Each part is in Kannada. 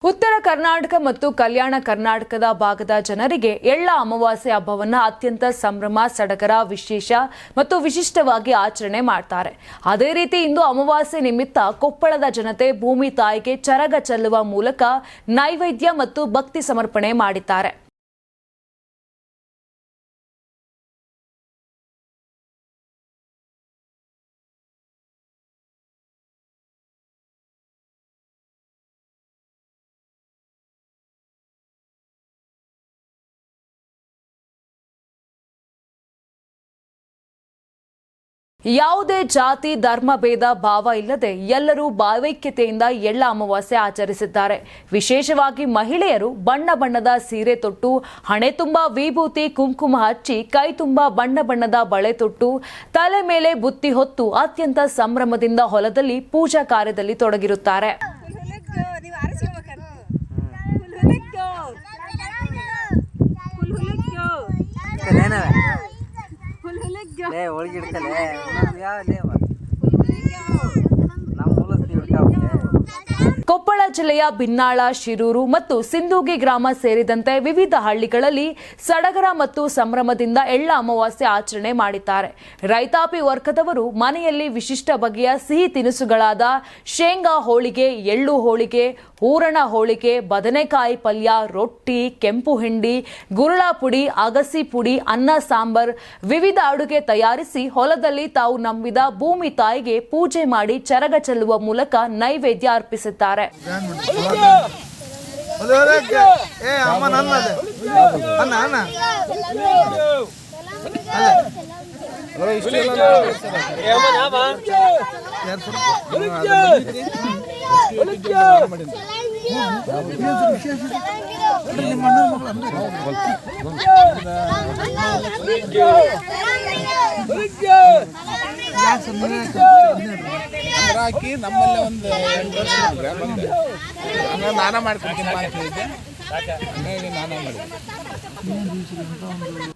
ಉತ್ತರ ಕರ್ನಾಟಕ ಮತ್ತು ಕಲ್ಯಾಣ ಕರ್ನಾಟಕದ ಭಾಗದ ಜನರಿಗೆ ಎಳ್ಳ ಅಮಾವಾಸ್ಯೆ ಹಬ್ಬವನ್ನು ಅತ್ಯಂತ ಸಂಭ್ರಮ ಸಡಗರ ವಿಶೇಷ ಮತ್ತು ವಿಶಿಷ್ಟವಾಗಿ ಆಚರಣೆ ಮಾಡ್ತಾರೆ. ಅದೇ ರೀತಿ ಇಂದು ಅಮಾವಾಸ್ಯೆ ನಿಮಿತ್ತ ಕೊಪ್ಪಳದ ಜನತೆ ಭೂಮಿ ತಾಯಿಗೆ ಚರಗ ಚೆಲ್ಲುವ ಮೂಲಕ ನೈವೇದ್ಯ ಮತ್ತು ಭಕ್ತಿ ಸಮರ್ಪಣೆ ಮಾಡಿದ್ದಾರೆ. ಯಾವುದೇ ಜಾತಿ ಧರ್ಮ ಭೇದ ಭಾವ ಇಲ್ಲದೆ ಎಲ್ಲರೂ ಭಾವೈಕ್ಯತೆಯಿಂದ ಎಳ್ಳ ಅಮಾವಾಸ್ಯೆ ಆಚರಿಸಿದ್ದಾರೆ. ವಿಶೇಷವಾಗಿ ಮಹಿಳೆಯರು ಬಣ್ಣ ಬಣ್ಣದ ಸೀರೆ ತೊಟ್ಟು, ಹಣೆ ತುಂಬಾ ವಿಭೂತಿ ಕುಂಕುಮ ಹಚ್ಚಿ, ಕೈ ತುಂಬಾ ಬಣ್ಣ ಬಣ್ಣದ ಬಳೆ ತೊಟ್ಟು, ತಲೆ ಮೇಲೆ ಬುತ್ತಿ ಹೊತ್ತು ಅತ್ಯಂತ ಸಂಭ್ರಮದಿಂದ ಹೊಲದಲ್ಲಿ ಪೂಜಾ ಕಾರ್ಯದಲ್ಲಿ ತೊಡಗಿರುತ್ತಾರೆ. ಕೊಪ್ಪಳ ಜಿಲ್ಲೆಯ ಬಿನ್ನಾಳ, ಶಿರೂರು ಮತ್ತು ಸಿಂದೂಗಿ ಗ್ರಾಮ ಸೇರಿದಂತೆ ವಿವಿಧ ಹಳ್ಳಿಗಳಲ್ಲಿ ಸಡಗರ ಮತ್ತು ಸಂಭ್ರಮದಿಂದ ಎಳ್ಳ ಅಮಾವಾಸ್ಯೆ ಆಚರಣೆ ಮಾಡಿದ್ದಾರೆ. ರೈತಾಪಿ ವರ್ಗದವರು ಮನೆಯಲ್ಲಿ ವಿಶಿಷ್ಟ ಬಗೆಯ ಸಿಹಿ ತಿನಿಸುಗಳಾದ ಶೇಂಗಾ ಹೋಳಿಗೆ, ಎಳ್ಳು ಹೋಳಿಗೆ, ಹೂರಣ ಹೋಳಿಗೆ, ಬದನೆಕಾಯಿ ಪಲ್ಯ, ರೊಟ್ಟಿ, ಕೆಂಪು ಹಿಂಡಿ, ಗುರುಳಾ ಪುಡಿ, ಅಗಸಿ ಪುಡಿ, ಅನ್ನ ಸಾಂಬಾರ್, ವಿವಿಧ ಅಡುಗೆ ತಯಾರಿಸಿ ಹೊಲದಲ್ಲಿ ತಾವು ನಂಬಿದ ಭೂಮಿ ತಾಯಿಗೆ ಪೂಜೆ ಮಾಡಿ ಚರಗ ಚೆಲ್ಲುವ ಮೂಲಕ ನೈವೇದ್ಯ ಅರ್ಪಿಸುತ್ತಾರೆ. ಹಾಕಿ ನಮ್ಮಲ್ಲೇ ಒಂದು 8 ವರ್ಷ ನಾನ ಮಾಡ್ಕೊಡ್ತೀನಿ.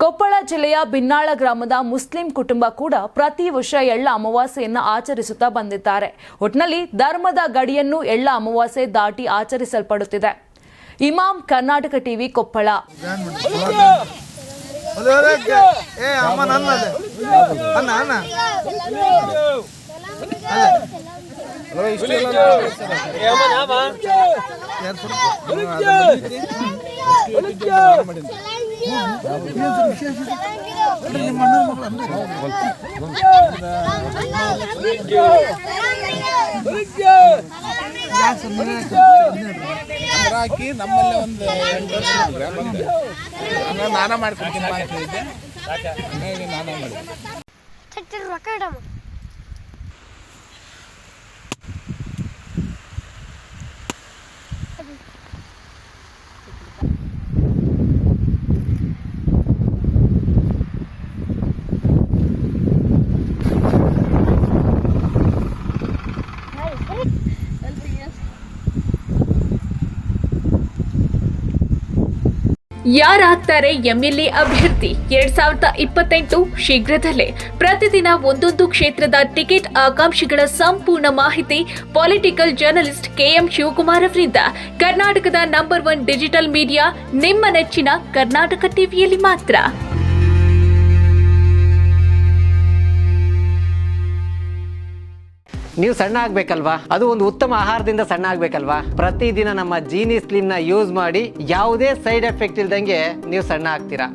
ಕೊಪ್ಪಳ ಜಿಲ್ಲೆಯ ಬಿನ್ನಾಳ ಗ್ರಾಮದ ಮುಸ್ಲಿಂ ಕುಟುಂಬ ಕೂಡ ಪ್ರತಿ ವರ್ಷ ಎಳ್ಳ ಅಮಾವಾಸ್ಯೆಯನ್ನು ಆಚರಿಸುತ್ತಾ ಬಂದಿದ್ದಾರೆ. ಒಟ್ನಲ್ಲಿ ಧರ್ಮದ ಗಡಿಯನ್ನು ಎಳ್ಳ ಅಮಾವಾಸ್ಯೆ ದಾಟಿ ಆಚರಿಸಲ್ಪಡುತ್ತಿದೆ. ಇಮಾಮ್, ಕರ್ನಾಟಕ ಟಿವಿ, ಕೊಪ್ಪಳ. ಹಾಕಿ ನಮ್ಮಲ್ಲೇ ಒಂದು 8 ವರ್ಷ ನಾನ ಮಾಡ್ಕೊಡ್ತೀನಿ. ನಾನ ಮಾಡಿ ಯಾರಾಗ್ತಾರೆ ಎಂಎಲ್ಎ ಅಭ್ಯರ್ಥಿ 2028 ಶೀಘ್ರದಲ್ಲೇ. ಪ್ರತಿದಿನ ಒಂದೊಂದು ಕ್ಷೇತ್ರದ ಟಿಕೆಟ್ ಆಕಾಂಕ್ಷಿಗಳ ಸಂಪೂರ್ಣ ಮಾಹಿತಿ ಪೊಲಿಟಿಕಲ್ ಜರ್ನಲಿಸ್ಟ್ ಕೆಎಂ ಶಿವಕುಮಾರ್ ಅವರಿಂದ. ಕರ್ನಾಟಕದ ನಂಬರ್ 1 ಡಿಜಿಟಲ್ ಮೀಡಿಯಾ ನಿಮ್ಮ ನೆಚ್ಚಿನ ಕರ್ನಾಟಕ ಟಿವಿಯಲ್ಲಿ ಮಾತ್ರ. ನೀವು ಸಣ್ಣ ಆಗ್ಬೇಕಲ್ವಾ? ಅದು ಒಂದು ಉತ್ತಮ ಆಹಾರದಿಂದ ಸಣ್ಣ ಆಗ್ಬೇಕಲ್ವಾ? ಪ್ರತಿದಿನ ನಮ್ಮ ಜೀನಿ ಸ್ಲಿಮ್ ನ ಯೂಸ್ ಮಾಡಿ ಯಾವುದೇ ಸೈಡ್ ಎಫೆಕ್ಟ್ ಇಲ್ದಂಗೆ ನೀವು ಸಣ್ಣ ಆಗ್ತೀರಾ.